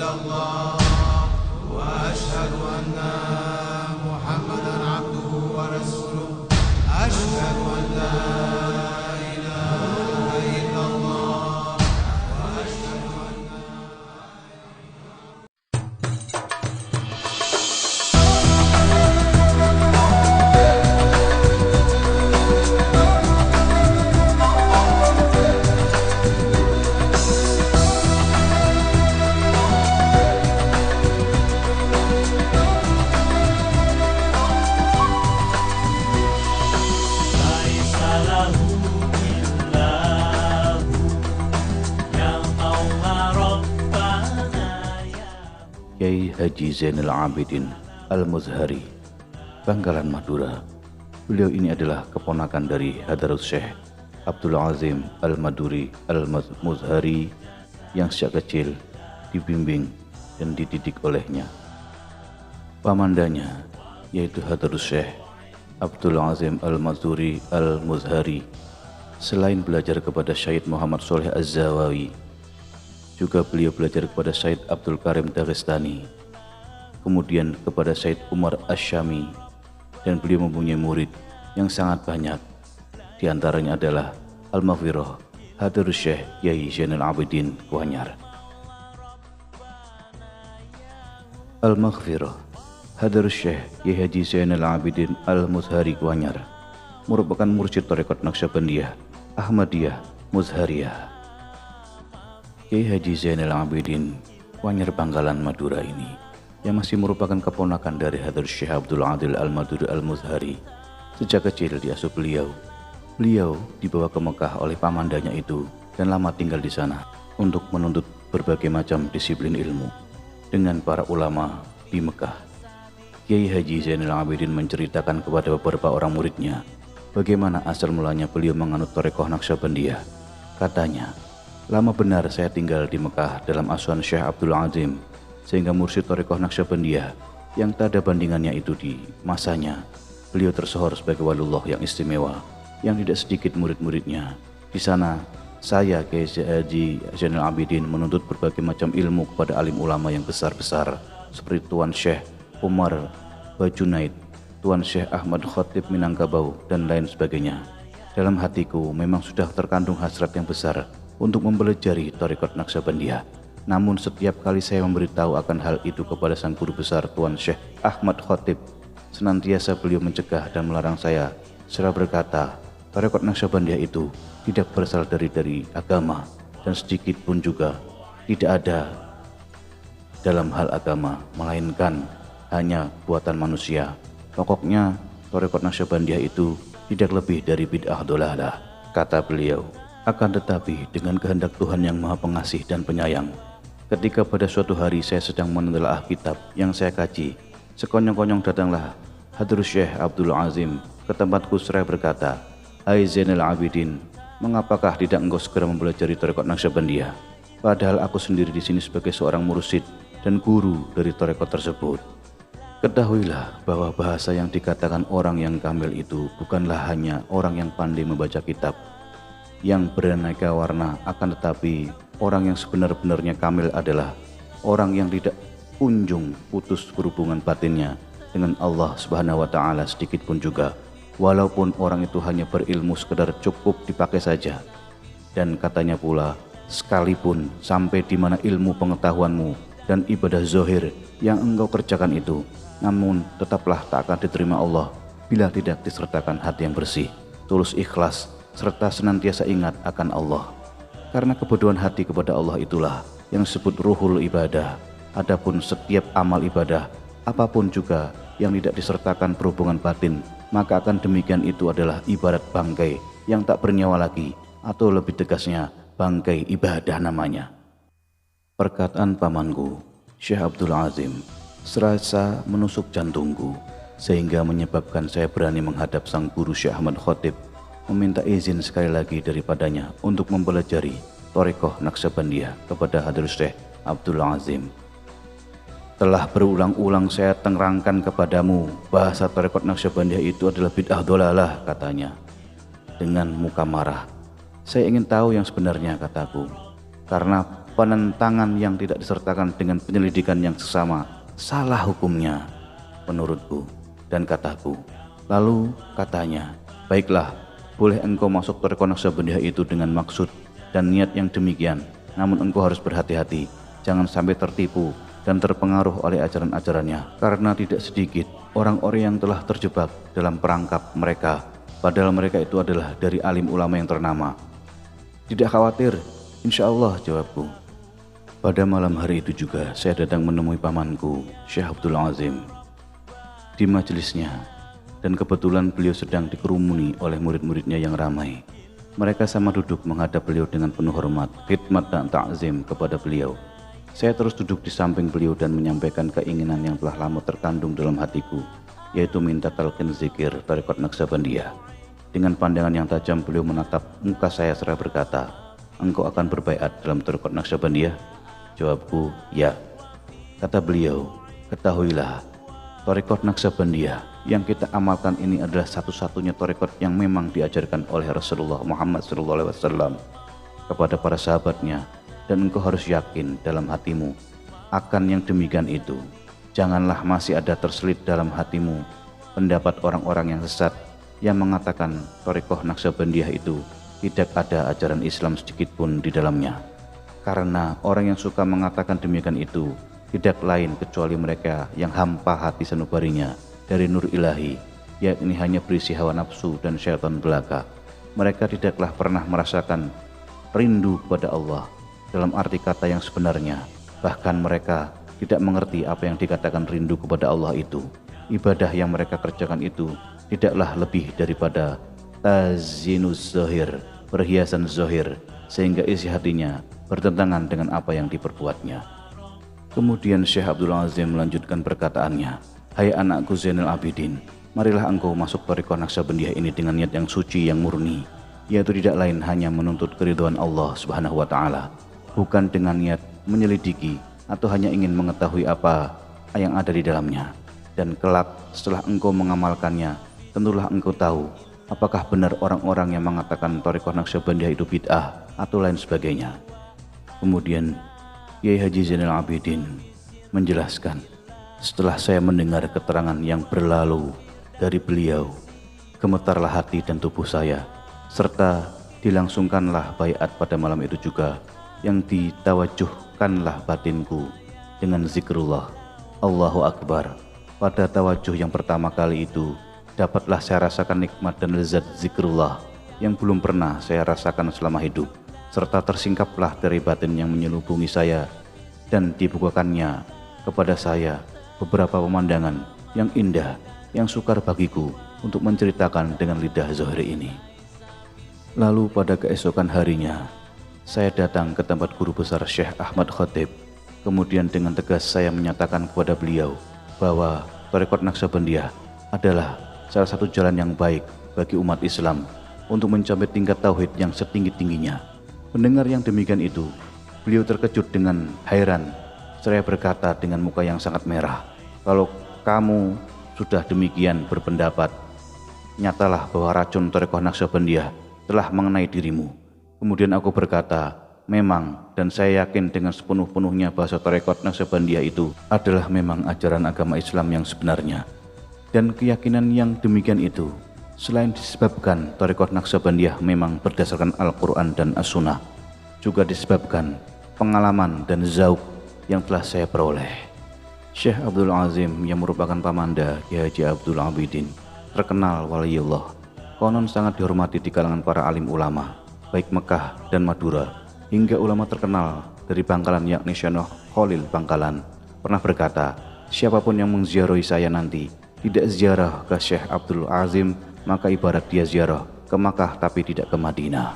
الله وأشهد أن محمدا عبده ورسوله أشهد أن لا إله إلا الله وأشهد أن Kiai Haji Zainal Abidin Al-Muzhari, Bangkalan, Madura. Beliau ini adalah keponakan dari Hadarus Syekh Abdul Azim Al-Maduri Al-Muzhari yang sejak kecil dibimbing dan dididik olehnya. Pamandanya yaitu Hadarus Syekh Abdul Azim Al-Maduri Al-Muzhari, selain belajar kepada Syed Muhammad Sholeh Az-Zawawi, juga beliau belajar kepada Syed Abdul Karim Dagestani, kemudian kepada Syed Umar Asyami, dan beliau mempunyai murid yang sangat banyak. Di antaranya adalah Al-Maghfirah Hadarus Syekh Yai Zainal Abidin Kuanyar. Al-Maghfirah Hadarus Syekh Yai Haji Zainal Abidin Al-Muzhari Kuanyar merupakan mursyid Tarekat Naqsyabandiyah Ahmadiyah Muzhariyah. Kiai Haji Zainal Abidin Kuanyar Bangkalan, Madura ini yang masih merupakan keponakan dari Hadarus Syekh Abdul Adil Al-Maduri Al-Muzhari. Sejak kecil diasuh beliau dibawa ke Mekah oleh pamandanya itu dan lama tinggal di sana untuk menuntut berbagai macam disiplin ilmu dengan para ulama di Mekah. Kiai Haji Zainal Abidin menceritakan kepada beberapa orang muridnya bagaimana asal mulanya beliau menganut Thariqah Naqsyabandiyah. Katanya, lama benar saya tinggal di Mekah dalam asuhan Syekh Abdul Azim, sehingga mursyid Thariqah Naqsyabandiyah yang tak ada bandingannya itu di masanya. Beliau tersohor sebagai waliullah yang istimewa, yang tidak sedikit murid-muridnya. Di sana, saya Kiai Haji Zainal Abidin menuntut berbagai macam ilmu kepada alim ulama yang besar-besar, seperti Tuan Syekh Umar Bajunaid, Tuan Syekh Ahmad Khatib Minangkabau, dan lain sebagainya. Dalam hatiku memang sudah terkandung hasrat yang besar untuk mempelajari Thariqat Naqsyabandiyah. Namun setiap kali saya memberitahu akan hal itu kepada sang guru besar Tuan Syekh Ahmad Khatib, senantiasa beliau mencegah dan melarang saya, serta berkata, Thariqat Naqsyabandiyah itu tidak berasal dari agama, dan sedikit pun juga tidak ada dalam hal agama, melainkan hanya buatan manusia. Pokoknya Thariqat Naqsyabandiyah itu tidak lebih dari bid'ah dolalah, kata beliau. Akan tetapi dengan kehendak Tuhan yang Maha Pengasih dan Penyayang, ketika pada suatu hari saya sedang menelaah kitab yang saya kaji, sekonyong-konyong datanglah Hadarus Syekh Abdul Azim ke tempatku seraya berkata, "Hai Zainal Abidin, mengapakah tidak engkau segera mempelajari Thariqat Naqsyabandiyah? Padahal aku sendiri di sini sebagai seorang mursyid dan guru dari Thariqat tersebut. Ketahuilah bahwa bahasa yang dikatakan orang yang kamil itu bukanlah hanya orang yang pandai membaca kitab yang beraneka warna, akan tetapi orang yang sebenar-benarnya kamil adalah orang yang tidak kunjung putus berhubungan batinnya dengan Allah Subhanahu wa Ta'ala sedikit pun juga, walaupun orang itu hanya berilmu sekedar cukup dipakai saja. Dan katanya pula, sekalipun sampai di mana ilmu pengetahuanmu dan ibadah zohir yang engkau kerjakan itu, namun tetaplah tak akan diterima Allah bila tidak disertakan hati yang bersih, tulus ikhlas, serta senantiasa ingat akan Allah. Karena kebodohan hati kepada Allah itulah yang disebut ruhul ibadah. Adapun setiap amal ibadah, apapun juga yang tidak disertakan perhubungan batin, maka akan demikian itu adalah ibarat bangkai yang tak bernyawa lagi, atau lebih tegasnya, bangkai ibadah namanya. Perkataan pamanku, Syekh Abdul Azim, serasa menusuk jantungku, sehingga menyebabkan saya berani menghadap sang guru Syekh Ahmad Khatib, meminta izin sekali lagi daripadanya untuk mempelajari Thariqah Naqsyabandiyah kepada Hadarus Syekh Abdul Azim. Telah berulang-ulang saya terangkan kepadamu bahasa Thariqat Naqsyabandiyah itu adalah bid'ah dolalah, katanya dengan muka marah. Saya ingin tahu yang sebenarnya, kataku, karena penentangan yang tidak disertakan dengan penyelidikan yang sesama salah hukumnya menurutku dan kataku. Lalu katanya, baiklah, boleh engkau masuk Thariqah Naqsyabandiyah itu dengan maksud dan niat yang demikian, namun engkau harus berhati-hati, jangan sampai tertipu dan terpengaruh oleh ajaran-ajarannya, karena tidak sedikit orang-orang yang telah terjebak dalam perangkap mereka, padahal mereka itu adalah dari alim ulama yang ternama. Tidak khawatir, insya Allah, jawabku. Pada malam hari itu juga saya datang menemui pamanku, Syekh Abdul Azim, di majelisnya, dan kebetulan beliau sedang dikerumuni oleh murid-muridnya yang ramai. Mereka sama duduk menghadap beliau dengan penuh hormat, khidmat dan ta'zim kepada beliau. Saya terus duduk di samping beliau dan menyampaikan keinginan yang telah lama terkandung dalam hatiku, yaitu minta talqin zikir Thariqah Naqsyabandiyah. Dengan pandangan yang tajam beliau menatap muka saya seraya berkata, engkau akan berbaiat dalam Thariqah Naqsyabandiyah? Jawabku, ya. Kata beliau, ketahuilah, Thariqah Naqsyabandiyah yang kita amalkan ini adalah satu-satunya thariqah yang memang diajarkan oleh Rasulullah Muhammad SAW kepada para sahabatnya, dan engkau harus yakin dalam hatimu akan yang demikian itu. Janganlah masih ada terselit dalam hatimu pendapat orang-orang yang sesat yang mengatakan Thariqah Naqsyabandiyah itu tidak ada ajaran Islam sedikit pun di dalamnya. Karena orang yang suka mengatakan demikian itu tidak lain kecuali mereka yang hampa hati sanubarinya dari nur ilahi, yakni hanya berisi hawa nafsu dan syaitan belaka. Mereka tidaklah pernah merasakan rindu kepada Allah dalam arti kata yang sebenarnya. Bahkan mereka tidak mengerti apa yang dikatakan rindu kepada Allah itu. Ibadah yang mereka kerjakan itu tidaklah lebih daripada tazinuz zahir, perhiasan zahir, sehingga isi hatinya bertentangan dengan apa yang diperbuatnya. Kemudian Syekh Abdul Azim melanjutkan perkataannya, hai anakku Zainal Abidin, marilah engkau masuk Thariqah Naqsyabandiyah ini dengan niat yang suci, yang murni, yaitu tidak lain hanya menuntut keridhaan Allah Subhanahu wa Ta'ala, bukan dengan niat menyelidiki atau hanya ingin mengetahui apa yang ada di dalamnya. Dan kelak setelah engkau mengamalkannya, tentulah engkau tahu apakah benar orang-orang yang mengatakan Thariqah Naqsyabandiyah itu bid'ah atau lain sebagainya. Kemudian Kiai Haji Zainal Abidin menjelaskan, setelah saya mendengar keterangan yang berlalu dari beliau, gemetarlah hati dan tubuh saya, serta dilangsungkanlah baiat pada malam itu juga, yang ditawajuhkanlah batinku dengan zikrullah Allahu Akbar. Pada tawajuh yang pertama kali itu, dapatlah saya rasakan nikmat dan lezat zikrullah yang belum pernah saya rasakan selama hidup, serta tersingkaplah dari batin yang menyelubungi saya, dan dibukakannya kepada saya beberapa pemandangan yang indah, yang sukar bagiku untuk menceritakan dengan lidah zahiri ini. Lalu pada keesokan harinya, saya datang ke tempat guru besar Syekh Ahmad Khatib. Kemudian dengan tegas saya menyatakan kepada beliau bahwa Thariqah Naqsyabandiyah adalah salah satu jalan yang baik bagi umat Islam untuk mencapai tingkat tauhid yang setinggi-tingginya. Mendengar yang demikian itu, beliau terkejut dengan heran, seraya berkata dengan muka yang sangat merah, kalau kamu sudah demikian berpendapat, nyatalah bahwa racun Thariqah Naqsyabandiyah telah mengenai dirimu. Kemudian aku berkata, memang, dan saya yakin dengan sepenuh-penuhnya bahwa Thariqah Naqsyabandiyah itu adalah memang ajaran agama Islam yang sebenarnya. Dan keyakinan yang demikian itu selain disebabkan Thariqah Naqsyabandiyah memang berdasarkan Al-Quran dan As-Sunnah, juga disebabkan pengalaman dan zauq yang telah saya peroleh. Syekh Abdul Azim yang merupakan pamanda Kiai Haji Abdul Abidin, terkenal waliullah, konon sangat dihormati di kalangan para alim ulama, baik Mekah dan Madura, hingga ulama terkenal dari Bangkalan yakni Syekh Khalil Bangkalan, pernah berkata, siapapun yang mengziarahi saya nanti tidak ziarah ke Syekh Abdul Azim, maka ibarat dia ziarah ke Makkah tapi tidak ke Madinah.